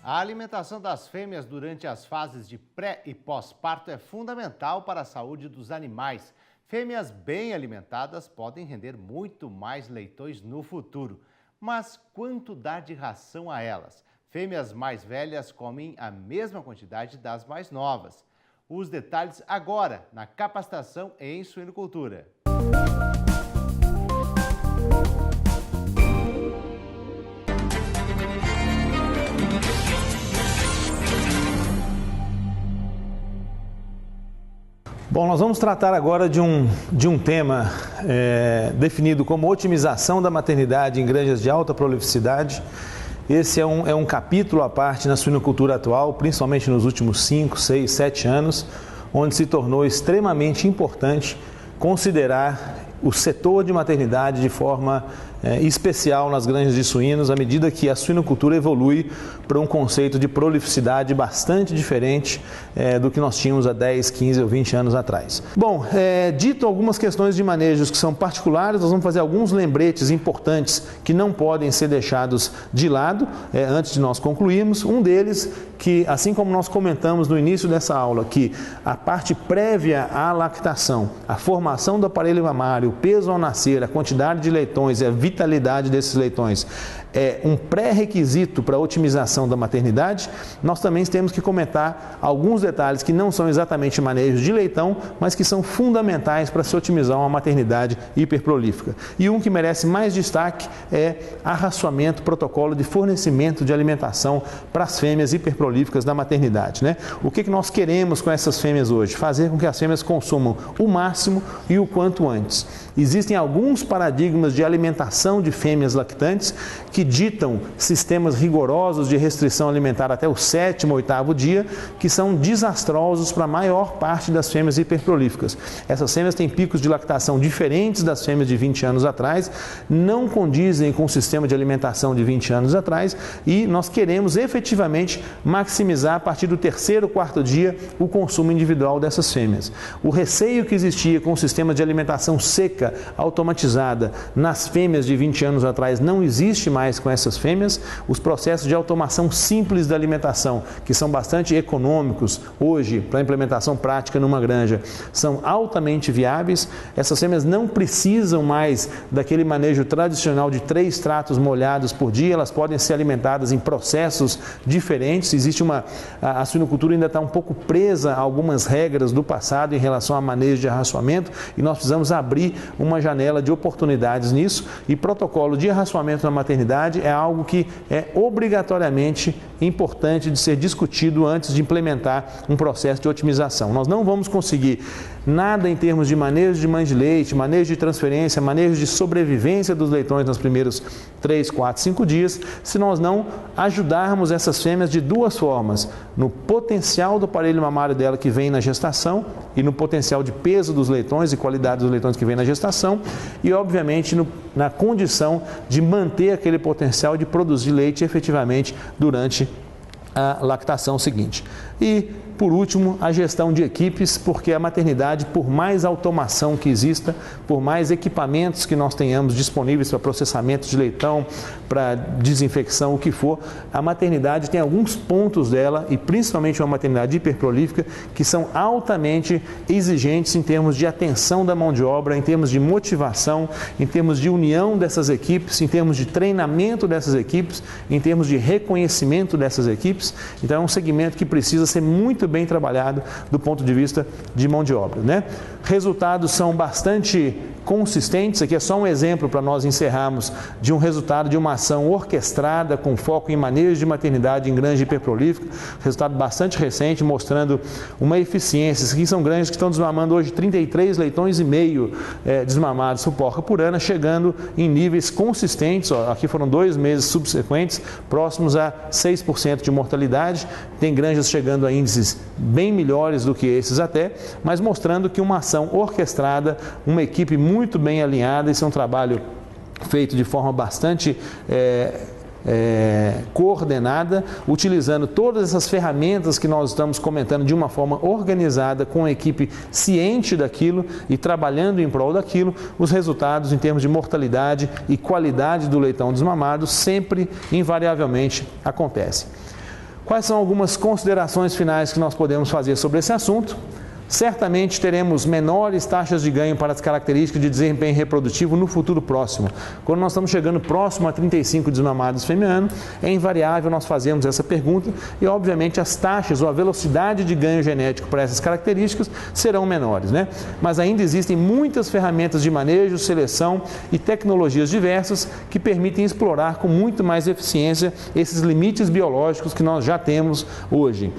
A alimentação das fêmeas durante as fases de pré e pós-parto é fundamental para a saúde dos animais. Fêmeas bem alimentadas podem render muito mais leitões no futuro. Mas quanto dar de ração a elas? Fêmeas mais velhas comem a mesma quantidade das mais novas. Os detalhes agora na capacitação em suinocultura. Bom, nós vamos tratar agora de um tema definido como otimização da maternidade em granjas de alta prolificidade. Esse é um capítulo à parte na suinocultura atual, principalmente nos últimos 5, 6, 7 anos, onde se tornou extremamente importante considerar o setor de maternidade de forma especial nas granjas de suínos, à medida que a suinocultura evolui para um conceito de prolificidade bastante diferente do que nós tínhamos há 10, 15 ou 20 anos atrás. Bom, dito algumas questões de manejos que são particulares, nós vamos fazer alguns lembretes importantes que não podem ser deixados de lado antes de nós concluirmos. Um deles, que assim como nós comentamos no início dessa aula, que a parte prévia à lactação, a formação do aparelho mamário, o peso ao nascer, a quantidade de leitões e a vitalidade desses leitões é um pré-requisito para a otimização da maternidade, nós também temos que comentar alguns detalhes que não são exatamente manejos de leitão, mas que são fundamentais para se otimizar uma maternidade hiperprolífica. E um que merece mais destaque é arraçoamento, protocolo de fornecimento de alimentação para as fêmeas hiperprolíficas da maternidade, né? O que nós queremos com essas fêmeas hoje? Fazer com que as fêmeas consumam o máximo e o quanto antes. Existem alguns paradigmas de alimentação de fêmeas lactantes que ditam sistemas rigorosos de restrição alimentar até o 7º ou 8º dia, que são desastrosos para a maior parte das fêmeas hiperprolíficas. Essas fêmeas têm picos de lactação diferentes das fêmeas de 20 anos atrás, não condizem com o sistema de alimentação de 20 anos atrás e nós queremos efetivamente maximizar a partir do 3º, 4º dia o consumo individual dessas fêmeas. O receio que existia com o sistema de alimentação seca, automatizada, nas fêmeas de 20 anos atrás não existe mais com essas fêmeas. Os processos de automação simples da alimentação, que são bastante econômicos hoje para a implementação prática numa granja, são altamente viáveis. Essas fêmeas não precisam mais daquele manejo tradicional de 3 tratos molhados por dia, elas podem ser alimentadas em processos diferentes. A suinocultura ainda está um pouco presa a algumas regras do passado em relação a manejo de arraçoamento e nós precisamos abrir uma janela de oportunidades nisso, e protocolo de arraçoamento na maternidade é algo que é obrigatoriamente importante de ser discutido antes de implementar um processo de otimização. Nós não vamos conseguir nada em termos de manejo de mãe de leite, manejo de transferência, manejo de sobrevivência dos leitões nos primeiros 3, 4, 5 dias, se nós não ajudarmos essas fêmeas de duas formas: no potencial do aparelho mamário dela que vem na gestação e no potencial de peso dos leitões e qualidade dos leitões que vem na gestação e, obviamente, na condição de manter aquele potencial de produzir leite efetivamente durante a lactação seguinte. E, por último, a gestão de equipes, porque a maternidade, por mais automação que exista, por mais equipamentos que nós tenhamos disponíveis para processamento de leitão, para desinfecção, o que for, a maternidade tem alguns pontos dela, e principalmente uma maternidade hiperprolífica, que são altamente exigentes em termos de atenção da mão de obra, em termos de motivação, em termos de união dessas equipes, em termos de treinamento dessas equipes, em termos de reconhecimento dessas equipes. Então é um segmento que precisa ser muito bem trabalhado do ponto de vista de mão de obra, né? Resultados são bastante consistentes. Aqui é só um exemplo para nós encerrarmos de um resultado de uma ação orquestrada com foco em manejo de maternidade em granja hiperprolífica, resultado bastante recente, mostrando uma eficiência. Aqui são granjas que estão desmamando hoje 33 leitões e meio desmamados por porca por ano, chegando em níveis consistentes. Aqui foram 2 meses subsequentes, próximos a 6% de mortalidade. Tem granjas chegando a índices bem melhores do que esses até, mas mostrando que uma ação orquestrada, uma equipe muito bem alinhada, esse é um trabalho feito de forma bastante coordenada, utilizando todas essas ferramentas que nós estamos comentando de uma forma organizada, com a equipe ciente daquilo e trabalhando em prol daquilo. Os resultados em termos de mortalidade e qualidade do leitão desmamado sempre, invariavelmente, acontecem. Quais são algumas considerações finais que nós podemos fazer sobre esse assunto? Certamente teremos menores taxas de ganho para as características de desempenho reprodutivo no futuro próximo. Quando nós estamos chegando próximo a 35 desmamados fêmea-ano, é invariável nós fazermos essa pergunta e, obviamente, as taxas ou a velocidade de ganho genético para essas características serão menores, né? Mas ainda existem muitas ferramentas de manejo, seleção e tecnologias diversas que permitem explorar com muito mais eficiência esses limites biológicos que nós já temos hoje.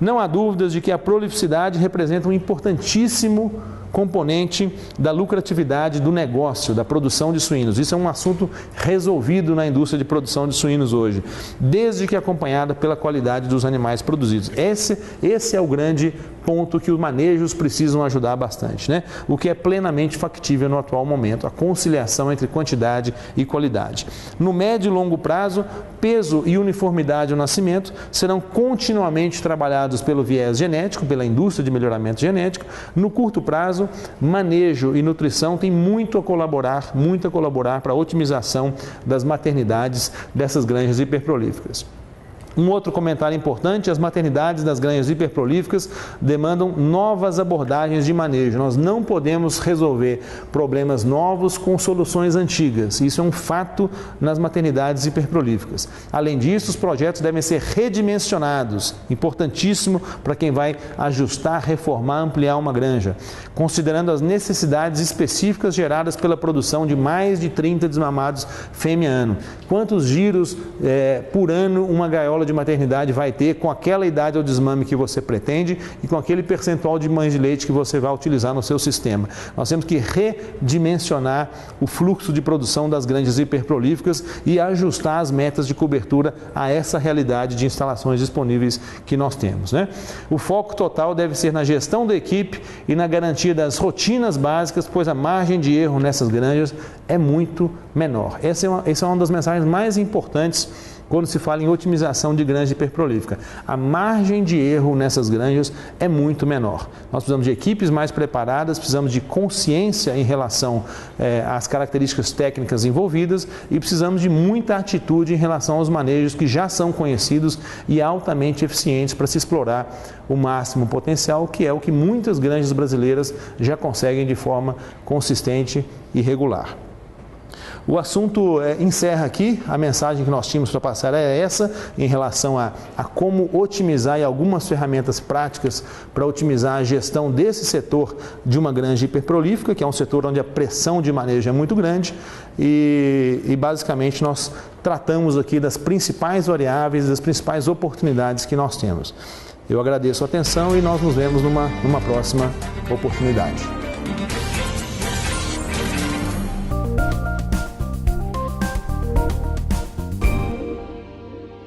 Não há dúvidas de que a prolificidade representa um importantíssimo componente da lucratividade do negócio, da produção de suínos. Isso é um assunto resolvido na indústria de produção de suínos hoje, desde que acompanhada pela qualidade dos animais produzidos. Esse é o grande ponto que os manejos precisam ajudar bastante, né? O que é plenamente factível no atual momento, a conciliação entre quantidade e qualidade. No médio e longo prazo, peso e uniformidade ao nascimento serão continuamente trabalhados pelo viés genético, pela indústria de melhoramento genético. No curto prazo, manejo e nutrição têm muito a colaborar para a otimização das maternidades dessas granjas hiperprolíficas. Um outro comentário importante: as maternidades das granjas hiperprolíficas demandam novas abordagens de manejo. Nós não podemos resolver problemas novos com soluções antigas. Isso é um fato nas maternidades hiperprolíficas. Além disso, os projetos devem ser redimensionados, importantíssimo para quem vai ajustar, reformar, ampliar uma granja, considerando as necessidades específicas geradas pela produção de mais de 30 desmamados fêmea-ano. Quantos giros por ano uma gaiola de maternidade vai ter com aquela idade ao desmame que você pretende e com aquele percentual de mães de leite que você vai utilizar no seu sistema. Nós temos que redimensionar o fluxo de produção das granjas hiperprolíficas e ajustar as metas de cobertura a essa realidade de instalações disponíveis que nós temos, né? O foco total deve ser na gestão da equipe e na garantia das rotinas básicas, pois a margem de erro nessas granjas é muito menor. Essa é uma das mensagens mais importantes quando se fala em otimização de granja hiperprolífica. A margem de erro nessas granjas é muito menor. Nós precisamos de equipes mais preparadas, precisamos de consciência em relação às características técnicas envolvidas e precisamos de muita atitude em relação aos manejos que já são conhecidos e altamente eficientes para se explorar o máximo potencial, que é o que muitas granjas brasileiras já conseguem de forma consistente e regular. O assunto encerra aqui, a mensagem que nós tínhamos para passar é essa, em relação a como otimizar e algumas ferramentas práticas para otimizar a gestão desse setor de uma granja hiperprolífica, que é um setor onde a pressão de manejo é muito grande e basicamente nós tratamos aqui das principais variáveis, das principais oportunidades que nós temos. Eu agradeço a atenção e nós nos vemos numa próxima oportunidade.